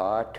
8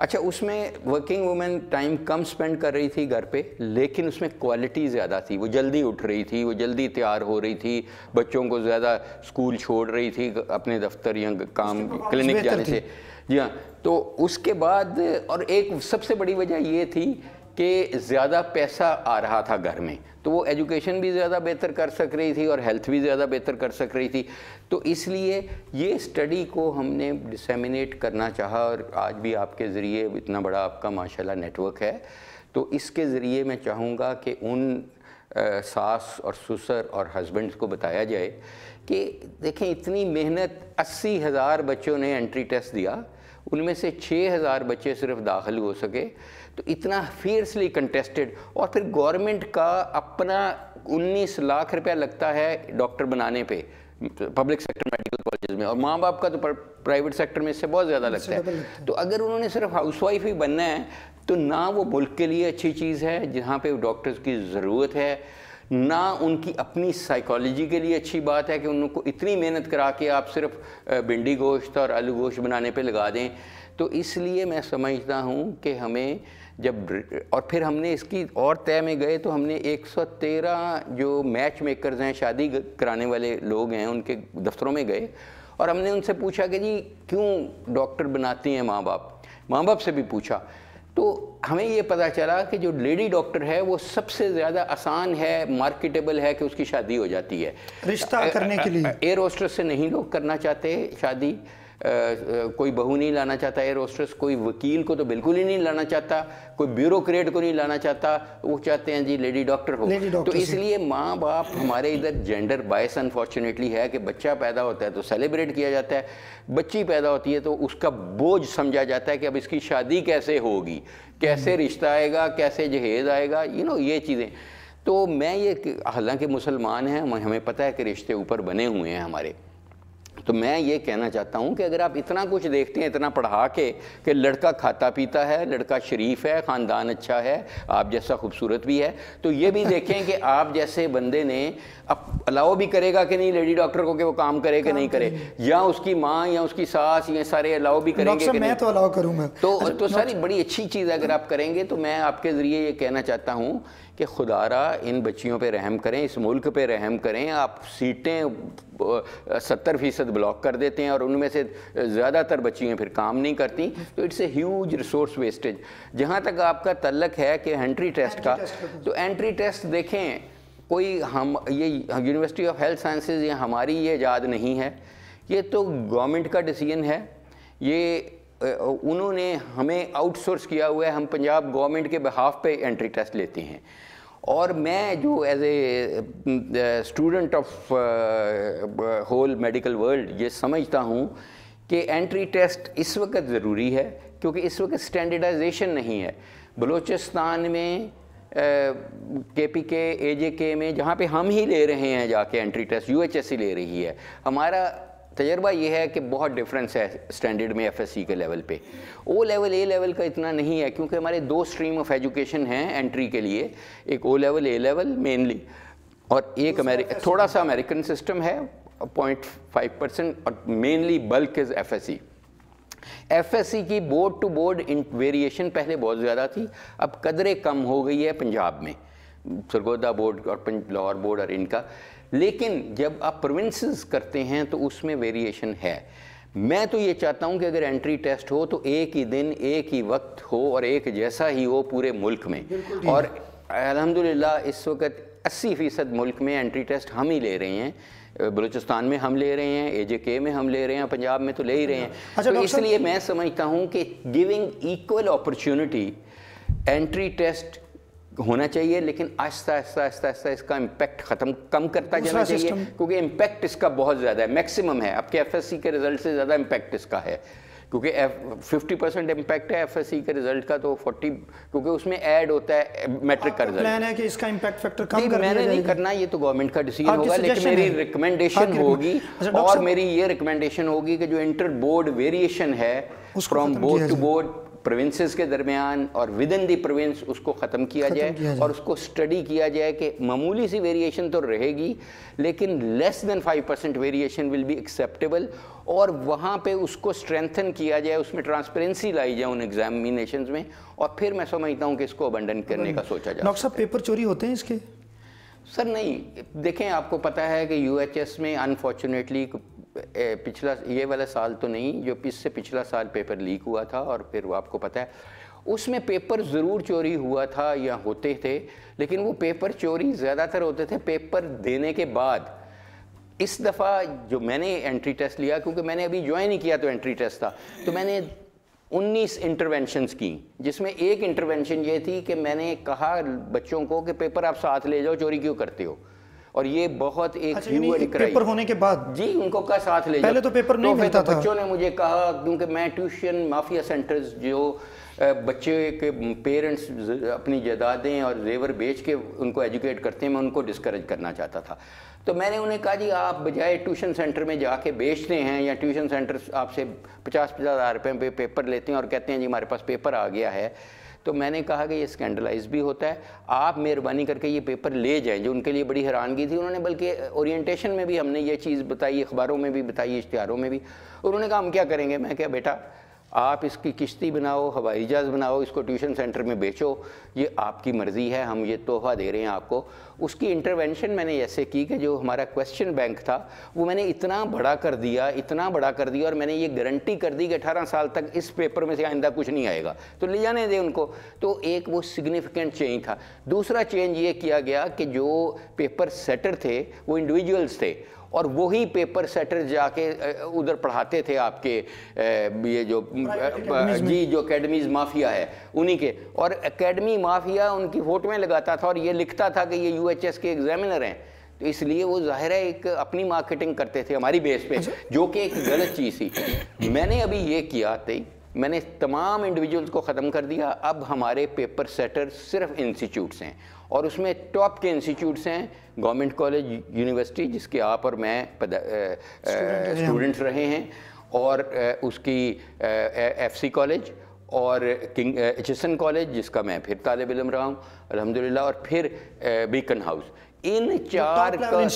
اچھا اس میں working women time کم spend کر رہی تھی گھر پہ، لیکن اس میں کوالٹی زیادہ تھی. وہ جلدی اٹھ رہی تھی، وہ جلدی تیار ہو رہی تھی، بچوں کو زیادہ اسکول چھوڑ رہی تھی اپنے دفتر یا کام کلینک جانے سے. جی ہاں. تو اس کے بعد اور ایک سب سے بڑی وجہ یہ تھی کہ زیادہ پیسہ آ رہا تھا گھر میں، تو وہ ایجوکیشن بھی زیادہ بہتر کر سک رہی تھی اور ہیلتھ بھی زیادہ بہتر کر سک رہی تھی. تو اس لیے یہ اسٹڈی کو ہم نے ڈسیمینیٹ کرنا چاہا، اور آج بھی آپ کے ذریعے اتنا بڑا آپ کا ماشاءاللہ نیٹ ورک ہے، تو اس کے ذریعے میں چاہوں گا کہ ان ساس اور سسر اور ہسبینڈس کو بتایا جائے کہ دیکھیں اتنی محنت، 80,000 بچوں نے انٹری ٹیسٹ دیا، ان میں سے 6,000 بچے صرف داخل ہو سکے. تو اتنا فیئرسلی کنٹیسٹڈ، اور پھر گورنمنٹ کا اپنا 19 لاکھ روپیہ لگتا ہے ڈاکٹر بنانے پہ پبلک سیکٹر میڈیکل کالجز میں، اور ماں باپ کا تو پرائیویٹ سیکٹر میں اس سے بہت زیادہ لگتا ہے. تو اگر انہوں نے صرف ہاؤس وائف ہی بننا ہے تو نہ وہ ملک کے لیے اچھی چیز ہے جہاں پہ ڈاکٹرز کی ضرورت ہے، نہ ان کی اپنی سائیکالوجی کے لیے اچھی بات ہے کہ ان کو اتنی محنت کرا کے آپ صرف بھنڈی گوشت اور آلو گوشت بنانے پہ لگا دیں. تو اس لیے میں سمجھتا ہوں کہ ہمیں جب، اور پھر ہم نے اس کی اور طے میں گئے تو ہم نے 113 جو میچ میکرز ہیں، شادی کرانے والے لوگ ہیں، ان کے دفتروں میں گئے اور ہم نے ان سے پوچھا کہ جی کیوں ڈاکٹر بناتی ہیں ماں باپ سے بھی پوچھا. تو ہمیں یہ پتہ چلا کہ جو لیڈی ڈاکٹر ہے وہ سب سے زیادہ آسان ہے، مارکیٹیبل ہے کہ اس کی شادی ہو جاتی ہے. رشتہ کرنے کے لیے ایئر ہوسٹس سے نہیں لوگ کرنا چاہتے شادی، کوئی بہو نہیں لانا چاہتا ایئر ہوسٹس، کوئی وکیل کو تو بالکل ہی نہیں لانا چاہتا، کوئی بیوروکریٹ کو نہیں لانا چاہتا، وہ چاہتے ہیں جی لیڈی ڈاکٹر ہو. تو اس لیے ماں باپ ہمارے ادھر جینڈر بائس انفارچونیٹلی ہے کہ بچہ پیدا ہوتا ہے تو سیلیبریٹ کیا جاتا ہے، بچی پیدا ہوتی ہے تو اس کا بوجھ سمجھا جاتا ہے کہ اب اس کی شادی کیسے ہوگی، کیسے رشتہ آئے گا، کیسے جہیز آئے گا، یہ چیزیں. تو میں یہ، حالانکہ مسلمان ہیں ہمیں پتہ ہے کہ رشتے اوپر بنے ہوئے ہیں ہمارے، تو میں یہ کہنا چاہتا ہوں کہ اگر آپ اتنا کچھ دیکھتے ہیں، اتنا پڑھا کے کہ لڑکا کھاتا پیتا ہے، لڑکا شریف ہے، خاندان اچھا ہے، آپ جیسا خوبصورت بھی ہے، تو یہ بھی دیکھیں کہ آپ جیسے بندے نے الاؤ بھی کرے گا کہ نہیں لیڈی ڈاکٹر کو کہ وہ کام کرے کہ نہیں کرے، یا اس کی ماں یا اس کی ساس یہ سارے الاؤ بھی کریں گے کہ نہیں. میں تو الاؤ کروں گا. تو ساری بڑی اچھی چیز اگر آپ کریں گے. تو میں آپ کے ذریعے یہ کہنا چاہتا ہوں کہ خدا را ان بچیوں پہ رحم کریں، اس ملک پہ رحم کریں. آپ سیٹیں 70% بلاک کر دیتے ہیں اور ان میں سے زیادہ تر بچیاں پھر کام نہیں کرتی، تو it's a huge resource wastage. جہاں تک آپ کا تعلق ہے کہ انٹری ٹیسٹ کا، تو انٹری ٹیسٹ دیکھیں کوئی یہ یونیورسٹی آف ہیلتھ سائنسز یا ہماری یہ ایجاد نہیں ہے، یہ تو گورنمنٹ کا ڈیسیجن ہے. یہ انہوں نے ہمیں آؤٹ سورس کیا ہوا ہے، ہم پنجاب گورنمنٹ کے بہاف پہ انٹری ٹیسٹ لیتے ہیں. اور میں جو as a student of whole medical world یہ سمجھتا ہوں کہ انٹری ٹیسٹ اس وقت ضروری ہے کیونکہ اس وقت اسٹینڈرڈائزیشن نہیں ہے. بلوچستان میں کے پی کے اے جے کے میں جہاں پہ ہم ہی لے رہے ہیں جا کے entry test, U H S سی لے رہی ہے، ہمارا تجربہ یہ ہے کہ بہت ڈفرینس ہے اسٹینڈرڈ میں ایف ایس سی کے لیول پہ. او لیول اے لیول کا اتنا نہیں ہے کیونکہ ہمارے 2 اسٹریم آف ایجوکیشن ہیں انٹری کے لیے، ایک O level A level mainly, اور ایک تھوڑا سا امریکن سسٹم ہے 0.5%، اور mainly bulk is F S C. F S C کی بورڈ ٹو بورڈ ویریشن پہلے بہت زیادہ تھی، اب قدرے کم ہو گئی ہے پنجاب میں، سرگودا بورڈ اور لاہور بورڈ اور ان کا. لیکن جب آپ پروونسز کرتے ہیں تو اس میں ویریشن ہے. میں تو یہ چاہتا ہوں کہ اگر انٹری ٹیسٹ ہو تو ایک ہی دن ایک ہی وقت ہو اور ایک جیسا ہی ہو پورے ملک میں. اور الحمدللہ اس وقت 80% ملک میں انٹری ٹیسٹ ہم ہی لے رہے ہیں. بلوچستان میں ہم لے رہے ہیں، اے جے کے میں ہم لے رہے ہیں، پنجاب میں تو لے ہی رہے ہیں. تو اس لیے میں سمجھتا ہوں کہ giving equal opportunity entry test ہونا چاہیے، لیکن آہستہ آہستہ آہستہ آہستہ اس کا امپیکٹ کم کرتا جانا چاہیے کیونکہ امپیکٹ اس کا بہت زیادہ ہے، میکسیمم ہے. اب کے ایف ایس سی کے رزلٹ سے زیادہ امپیکٹ اس کا ہے کیونکہ 50% امپیکٹ ہے ایف ایس سی کے رزلٹ کا، تو 40 کیونکہ اس میں ایڈ ہوتا ہے میٹرک کا رزلٹ. پلان ہے کہ اس کا امپیکٹ فیکٹر کم کرنا میں نے نہیں کرنا، یہ تو گورنمنٹ کا ڈیسیجن ہوگا، لیکن میری ریکمنڈیشن ہوگی، اور میری یہ ریکمنڈیشن ہوگی کہ جو انٹر بورڈ ویریشن ہے from board to board provinces کے درمیان اور ود ان دی پروونس اس کو ختم کیا جائے اور اس کو اسٹڈی کیا جائے کہ معمولی سی ویریشن تو رہے گی لیکن لیس دین 5% ویریشن ول بی ایکسیپٹیبل، اور وہاں پہ اس کو اسٹرینتھن کیا جائے، اس میں ٹرانسپیرنسی لائی جائے ان ایگزامینیشنز میں، اور پھر میں سمجھتا ہوں کہ اس کو ابنڈن کرنے کا سوچا جائے۔ ڈاکٹر صاحب پیپر چوری ہوتے ہیں اس کے؟ سر نہیں، دیکھیں آپ کو پتہ ہے کہ یو ایچ ایس میں انفارچونیٹلی پچھلا یہ والا سال تو نہیں، جو اس سے پچھلا سال پیپر لیک ہوا تھا، اور پھر وہ آپ کو پتہ ہے اس میں پیپر ضرور چوری ہوا تھا یا ہوتے تھے، لیکن وہ پیپر چوری زیادہ تر ہوتے تھے پیپر دینے کے بعد۔ اس دفعہ جو میں نے انٹری ٹیسٹ لیا، کیونکہ میں نے ابھی جوائن ہی کیا تو انٹری ٹیسٹ تھا، تو میں نے 19 انٹرونشنز کی، جس میں ایک انٹرونشن یہ تھی کہ میں نے کہا بچوں کو کہ پیپر آپ ساتھ لے جاؤ، چوری کیوں کرتے ہو؟ اور یہ بہت ایک ہیو اینڈ کرائی، پیپر ہونے کے بعد جی ان کو کہا ساتھ لے جاؤ، پہلے تو پیپر نہیں ملتا تھا۔ بچوں نے مجھے کہا، کیونکہ میں ٹیوشن مافیا سینٹرز جو بچے کے پیرنٹس اپنی جائیدادیں اور زیور بیچ کے ان کو ایجوکیٹ کرتے ہیں، میں ان کو ڈسکریج کرنا چاہتا تھا، تو میں نے انہیں کہا جی آپ بجائے ٹیوشن سینٹر میں جا کے بیچتے ہیں، یا ٹیوشن سینٹر آپ سے 50,000 روپے پہ پیپر لیتے ہیں اور کہتے ہیں جی ہمارے پاس پیپر آ گیا ہے، تو میں نے کہا کہ یہ اسکینڈلائز بھی ہوتا ہے، آپ مہربانی کر کے یہ پیپر لے جائیں، جو ان کے لیے بڑی حیرانگی تھی۔ انہوں نے بلکہ اورینٹیشن میں بھی ہم نے یہ چیز بتائی، اخباروں میں بھی بتائی، اشتہاروں میں بھی، انہوں نے کہا ہم کیا کریں گے؟ میں کہا بیٹا آپ اس کی کشتی بناؤ، ہوائی جہاز بناؤ، اس کو ٹیوشن سینٹر میں بیچو، یہ آپ کی مرضی ہے، ہم یہ تحفہ دے رہے ہیں آپ کو۔ اس کی انٹرونشن میں نے ایسے کی کہ جو ہمارا کویسچن بینک تھا وہ میں نے اتنا بڑا کر دیا، اور میں نے یہ گارنٹی کر دی کہ 18 سال تک اس پیپر میں سے آئندہ کچھ نہیں آئے گا، تو لے جانے دیں ان کو۔ تو ایک وہ سگنیفیکنٹ چینج تھا۔ دوسرا چینج یہ کیا گیا کہ جو پیپر سیٹر تھے وہ انڈیویجولز تھے، اور وہی پیپر سیٹر جا کے ادھر پڑھاتے تھے آپ کے یہ جو جی جو اکیڈمیز مافیا ہے انہی کے، اور اکیڈمی مافیا ان کی فوٹویں لگاتا تھا اور یہ لکھتا تھا کہ یہ یو ایچ ایس کے ایگزامینر ہیں، تو اس لیے وہ ظاہر ہے ایک اپنی مارکیٹنگ کرتے تھے ہماری بیس پہ، جو کہ ایک غلط چیز تھی۔ میں نے ابھی یہ کیا تھی، میں نے تمام انڈیویجولز کو ختم کر دیا، اب ہمارے پیپر سیٹر صرف انسٹیٹیوٹس ہیں، اور اس میں ٹاپ کے انسٹیٹیوٹس ہیں گورنمنٹ کالج یونیورسٹی جس کے آپ اور میں اسٹوڈنٹس رہے ہیں، اور اس کی ایف سی کالج، اور king H S N college جس کا میں پھر طالب علم رہا ہوں الحمدللہ، اور پھر بیکن ہاؤس۔ ان چار کا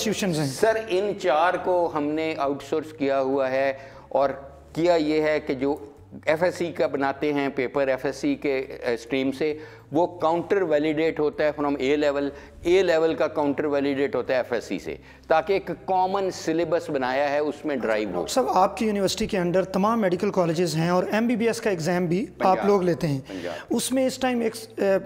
سر ان چار کو ہم نے آؤٹ سورس کیا ہوا ہے، اور کیا یہ ہے کہ جو ایف ایس سی کا بناتے ہیں پیپر ایف ایس سی کے اسٹریم سے، وہ کاؤنٹر ویلیڈیٹ ہوتا ہے فرام اے لیول کا کاؤنٹر ویلیڈیٹ ہوتا ہے ایف ایس سی سے، تاکہ ایک کامن سلیبس بنایا ہے اس میں ڈرائیو ہو۔ ڈاکٹر صاحب آپ کی یونیورسٹی کے انڈر تمام میڈیکل کالجز ہیں، اور ایم بی بی ایس کا ایگزام بھی آپ لوگ لیتے ہیں، اس میں اس ٹائم ایک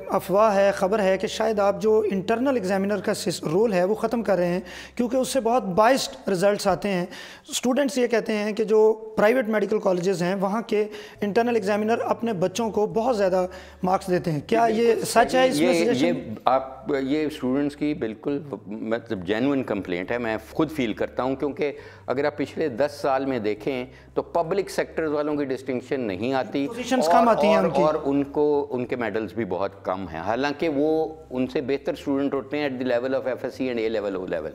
افواہ ہے، خبر ہے کہ شاید آپ جو انٹرنل ایگزامینر کا رول ہے وہ ختم کر رہے ہیں، کیونکہ اس سے بہت بائسڈ رزلٹس آتے ہیں۔ اسٹوڈنٹس یہ کہتے ہیں کہ جو پرائیویٹ میڈیکل کالجز ہیں وہاں کے انٹرنل ایگزامینر اپنے بچوں کو بہت زیادہ مارکس دیتے ہیں، کیا یہ سچ ہے؟ اس میں آپ یہ اسٹوڈنٹس کی بالکل مطلب جینوئن کمپلینٹ ہے، میں خود فیل کرتا ہوں، کیونکہ اگر آپ پچھلے 10 سال میں دیکھیں تو پبلک سیکٹر والوں کی ڈسٹنکشن نہیں آتی، اور ان کے میڈلز بھی بہت کم ہیں، حالانکہ وہ ان سے بہتر اسٹوڈنٹ ہوتے ہیں at the level of F S C and A level O level.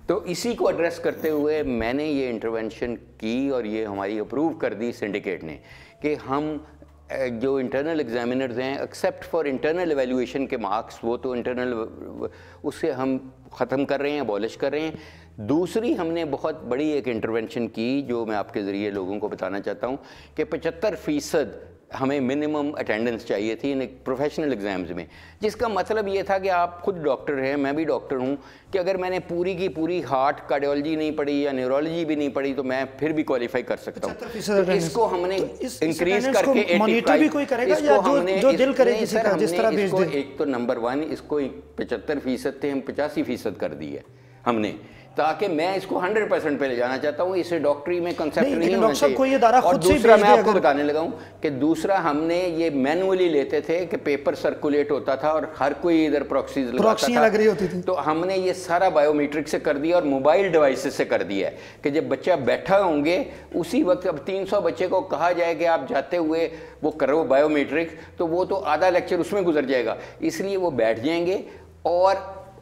تو اسی کو ایڈریس کرتے ہوئے میں نے یہ انٹرونشن کی، اور یہ ہماری اپروو کر دی سنڈیکیٹ نے کہ ہم جو انٹرنل ایگزامینرز ہیں ایکسیپٹ فار انٹرنل ایویلیویشن کے مارکس، وہ تو انٹرنل اسے ہم ختم کر رہے ہیں، abolish کر رہے ہیں۔ دوسری ہم نے بہت بڑی ایک انٹرونشن کی جو میں آپ کے ذریعے لوگوں کو بتانا چاہتا ہوں کہ 75% ہمیں منیمم اٹینڈنس چاہیے تھی ان پروفیشنل ایگزامز میں، جس کا مطلب یہ تھا کہ آپ خود ڈاکٹر ہیں، میں بھی ڈاکٹر ہوں، کہ اگر میں نے پوری کی پوری ہارٹ کارڈیولوجی نہیں پڑھی یا نیورولوجی بھی نہیں پڑھی تو میں پھر بھی کوالیفائی کر سکتا ہوں۔ اس کو ہم نے انکریز کر کے 85، ایک تو نمبر 1 اس کو 75% تھے، ہم 85% کر دی ہے ہم نے، تاکہ میں اس کو 100% پہ لے جانا چاہتا ہوں، اسے ڈاکٹری میں کنسیپٹ نہیں ہونا چاہیے۔ اور دوسرا میں آپ کو بتانے لگا ہوں کہ دوسرا ہم نے یہ مینولی لیتے تھے کہ پیپر سرکولیٹ ہوتا تھا اور ہر کوئی ادھر پروکسیز لگاتا تھا، تو ہم نے یہ سارا بایو میٹرک سے کر دیا اور موبائل ڈیوائسز سے کر دیا ہے کہ جب بچہ بیٹھا ہوں گے اسی وقت، اب 300 بچے کو کہا جائے کہ آپ جاتے ہوئے وہ کرو بایو میٹرک، تو وہ تو آدھا لیکچر اس میں گزر جائے گا، اس لیے وہ بیٹھ جائیں گے اور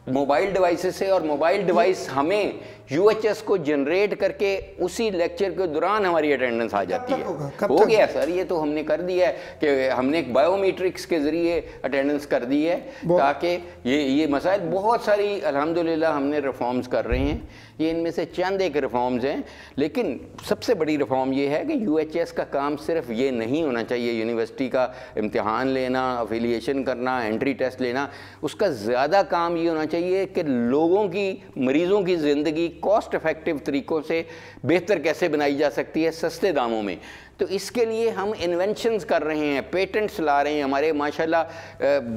موبائل ڈیوائسز سے، اور موبائل ڈیوائس ہمیں UHS کو جنریٹ کر کے اسی لیکچر کے دوران ہماری اٹینڈنس آ جاتی ہے. ہو گیا سر, یہ تو ہم نے کر دیا ہے کہ ہم نے ایک بایو میٹرکس کے ذریعے اٹینڈنس کر دی ہے, تاکہ یہ مسائل بہت ساری الحمدللہ ہم نے ریفارمز کر رہے ہیں. یہ ان میں سے چند ایک ریفارمز ہیں, لیکن سب سے بڑی ریفارم یہ ہے کہ UHS کا کام صرف یہ نہیں ہونا چاہیے یونیورسٹی کا امتحان لینا, افیلیشن کرنا, انٹری ٹیسٹ لینا. اس کا زیادہ کام یہ ہونا چاہیے کہ لوگوں کی, مریضوں کی زندگی کاسٹ افیکٹو طریقوں سے بہتر کیسے بنائی جا سکتی ہے سستے داموں میں. تو اس کے لیے ہم انوینشنز کر رہے ہیں, پیٹنٹس لا رہے ہیں. ہمارے ماشاءاللہ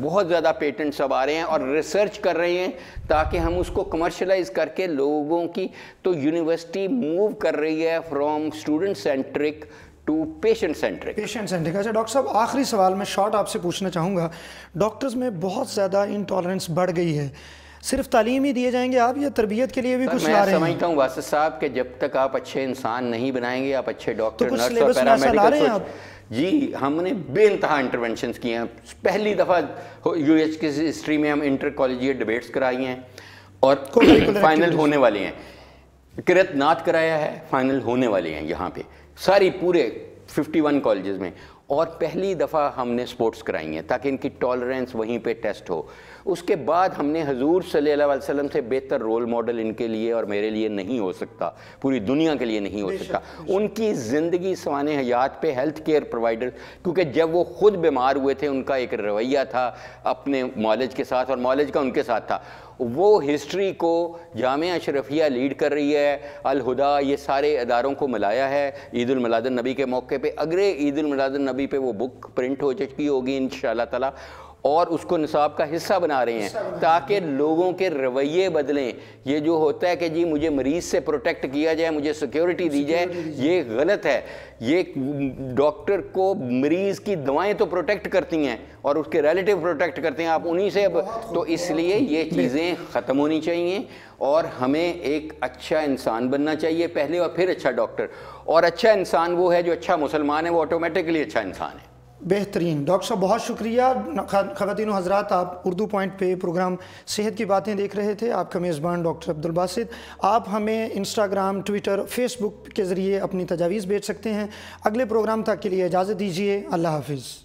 بہت زیادہ پیٹنٹس اب آ رہے ہیں, اور ریسرچ کر رہے ہیں تاکہ ہم اس کو کمرشلائز کر کے لوگوں کی, تو یونیورسٹی موو کر رہی ہے from student centric to patient centric. اچھا ڈاکٹر صاحب, آخری سوال میں شارٹ آپ سے پوچھنا چاہوں گا. ڈاکٹرز میں بہت زیادہ انٹالرنس بڑھ گئی ہے, صرف تعلیم ہی دیے جائیں گے آپ, یا تربیت کے لیے بھی کچھ لا رہے ہیں؟ میں سمجھتا ہوں واسط صاحب کہ جب تک آپ اچھے انسان نہیں بنائیں گے, آپ اچھے ڈاکٹر, نرس اور پیرامیڈیکل, جی ہم نے بے انتہا انٹرونشنز کیے ہیں. پہلی دفعہ UH کی ہسٹری میں ہم انٹر کالجیٹ ڈبیٹس کرائی ہیں, اور فائنل ہونے والے ہیں. قرأت نعت کرایا ہے, فائنل ہونے والے ہیں یہاں پہ ساری پورے 51 کالجز میں. اور پہلی دفعہ ہم نے سپورٹس کرائی ہیں تاکہ ان کی ٹالرنس وہیں پہ ٹیسٹ ہو. اس کے بعد ہم نے حضور صلی اللہ علیہ وسلم سے بہتر رول ماڈل ان کے لیے اور میرے لیے نہیں ہو سکتا, پوری دنیا کے لیے نہیں ہو سکتا. ان کی زندگی سوانح حیات پہ ہیلتھ کیئر پرووائڈر, کیونکہ جب وہ خود بیمار ہوئے تھے ان کا ایک رویہ تھا اپنے معالج کے ساتھ, اور معالج کا ان کے ساتھ تھا. وہ ہسٹری کو جامعہ اشرفیہ لیڈ کر رہی ہے, الہدا, یہ سارے اداروں کو ملایا ہے عید الميلاد النبی کے موقع پہ. اگلے عید الميلاد النبی پہ وہ بک پرنٹ ہو چکی ہوگی انشاءاللہ تعالی, اور اس کو نصاب کا حصہ بنا رہے ہیں تاکہ لوگوں کے رویے بدلیں. یہ جو ہوتا ہے کہ جی مجھے مریض سے پروٹیکٹ کیا جائے, مجھے سیکیورٹی دی جائے, یہ غلط ہے. یہ ڈاکٹر کو مریض کی دوائیں تو پروٹیکٹ کرتی ہیں اور اس کے ریلیٹیو پروٹیکٹ کرتے ہیں, آپ انہی سے. تو اس لیے یہ چیزیں ختم ہونی چاہیے, اور ہمیں ایک اچھا انسان بننا چاہیے پہلے, اور پھر اچھا ڈاکٹر. اور اچھا انسان وہ ہے جو اچھا مسلمان ہے, وہ آٹومیٹکلی اچھا انسان ہے. بہترین. ڈاکٹر صاحب بہت شکریہ. خواتین و حضرات, آپ اردو پوائنٹ پہ پروگرام صحت کی باتیں دیکھ رہے تھے. آپ کا میزبان ڈاکٹر عبدالباسط. آپ ہمیں انسٹاگرام, ٹویٹر, فیس بک کے ذریعے اپنی تجاویز بھیج سکتے ہیں. اگلے پروگرام تک کے لیے اجازت دیجیے. اللہ حافظ.